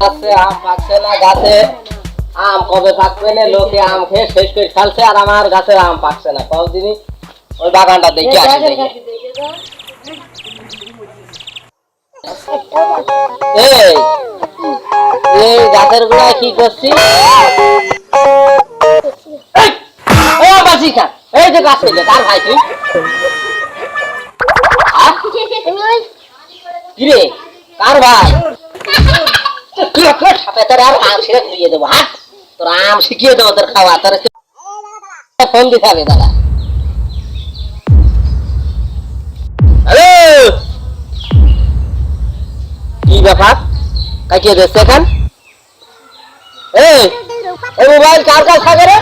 গাছে আম পাকছে না, গাছে আম কবে পাকবে না, লোকে আম খেয়ে শেষ করে ফেলছে আর আমার গাছের আম পাকছে না। কতদিনই ওই বাগানটা দেখে আসি। এই এই গাছের গোড়ায় কি করছি? এই যে গাছ থেকে কার ভাই তুই? কিরে কার ভাই? তুই সাথে তোর আর আম শিখে দিয়ে দেবো। হ্যাঁ তোর আম শিখিয়ে দেবো, তোর খাওয়া তোর ফোন দিতে হবে দাদা। হ্যালো কি ব্যাপার কাটিয়ে দিচ্ছে এখন? এই মোবাইল কার কাছে থাকে রে?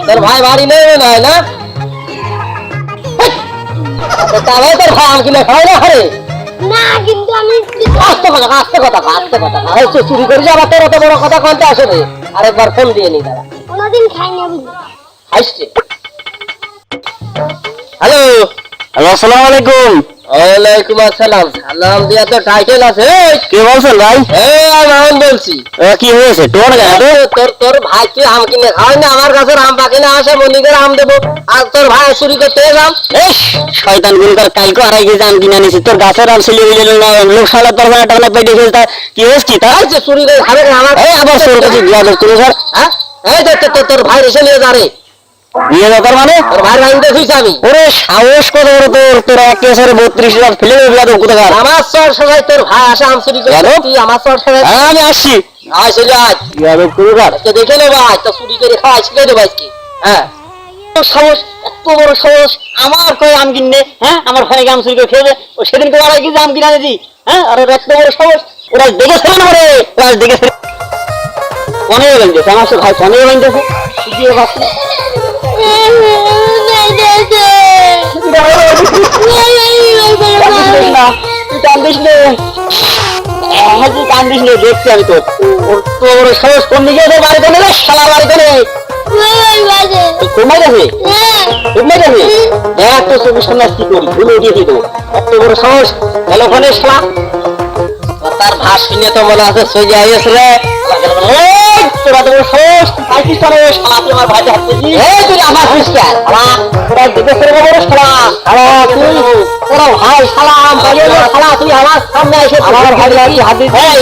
তোর ভাই বাড়ি নেই মনে হয় না? তাহলে তোর ভাই আম কিনে খাওয়াই না হারে না, কিন্তু আমি আস্তে কথা চুরি করে যাবা, তোর অত বড় কথা কনতে আসে রে। আরেকবার ফোন দিয়ে নি দাদা। কোনোদিন খাইনি আমি। আসছে। হ্যালো আসসালামু আলাইকুম। ওয়ালাইকুম আসসালাম। সালাম দিয়া তো টাইটেল আছে। কে বলছেন ভাই? এই আমি আম বলছি। কি হয়েছে তোর গায়ে? তোর ভাই তুই আম কিনে খাওয়াই না, আমার গাছের আম পাকে না, আসে মল্লিকের আম দেবো আর তোর ভাই চুরি করতে যাম। শয়তান গুনকার কালকে আড়াই কেজি আম কিনে আনিছি, তোর গাছের আম ছিল লোক সালা তোর ভাই টাকা পেটে ফেলতে কি হয়েছে কি তা? চুরি করে খাবে না আমার। এই আবার তোর কাছে দিয়া দোষ তুই স্যার। হ্যাঁ এই তোর ভাই এসে নিয়ে যা রে। নিয়ে যাতার মানে তোর ভাইয়ের ভাই দেখছিস আমি। ওরে সাহস কত বড় তোর, তোর এক কেসের 32,000 ফেলে বিয়াদ কোথাকার? আমার চর সবাই তোর ভাই আসে আম চুরি করে, তুই আমার চর সবাই। আমি আসছি। আয় চলে আয় বিয়াদ কোথাকার? আজকে দেখে নেবো, আজ তো চুরি করে খাওয়াই শিখে দেবো আজকে। হ্যাঁ সাহস, এত বড় সাহস আমার কই আম কিনবে? হ্যাঁ আমার ভাই আম চুরি করে খেয়ে ও সেদিন তো আড়াই কেজি আম কিনে আনেছি। হ্যাঁ আর এত বড় সাহস ওরা দেখেছে না? ওরা দেখেছে পনেরো বানতেছে আমার ভাই, 15 বানতেছে শিখিয়ে পাচ্ছি। কান্দিস নে, দেখছি আমি তোর বড় সাহস। কোন দিকে বাড়িতে নেবে শালা? বাড়িতে নেই তোমার কাছে তোমার কাছে দেখ তো 24 ঘন্টা কি করি, ভুলে উঠিয়ে দিত। এত বড় সাহস ভালো ফোনে শালা। তার ভাস শুনে তো মনে আছে সই আইস রে। তোরা তো সাহস পাকিস্তান শালা, তুই আমার ভাইকে হাত দিবি? এই তুই আমার খ্রিস্টান তোরা দেখেছে রে বড় শালা। তুই তোরা ভাই শালা আম পাইয়ে নে শালা, তুই আমার সামনে এসে আমার ভাই হাত দিবি? এই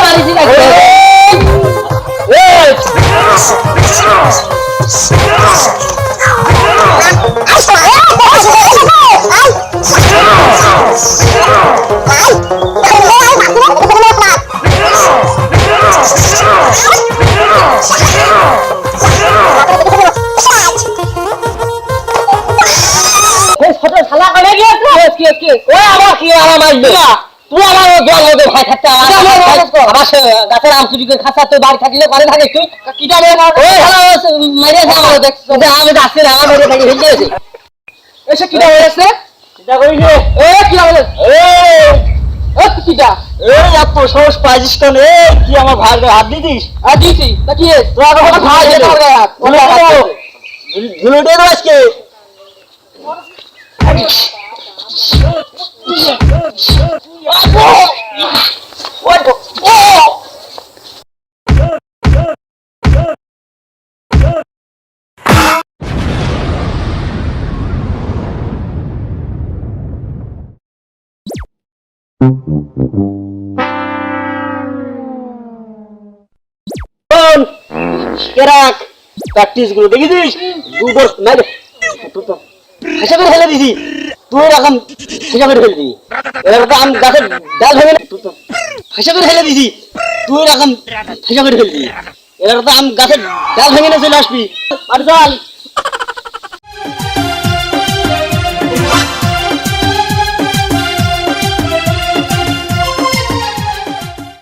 মারিস না গাছের আম চুরি করে খাচ্ছা, তুই বাড়ি থাকলে ঘরে থাকিস তুই কিটা আমি যাচ্ছি না, আমার বাড়ি থাকি ভেঙে গেছে। এসে কিটা হয়েছে কিটা করিস কি হলো? কিটা এই এত সাহস পাইছিস কেন? কি আমার ভাইকে হাত দিতিস? আর দিছি তা কি তোর আমার ভাই ধুলে দে আজকে। প্র্যাকটিস গুলো দেখেছিস? দুবার হিসাবে ফেলে দিছি, তুই এরকম হিসাবে ফেলে দিবি। এবার তো আম গাছের ডাল ভেঙে হিসাবে ফেলে দিছি, তুই এরকম হিসাবে ফেলে দিবি। এবার তো আম গাছের ডাল ভেঙে চলে আসবি। আর চল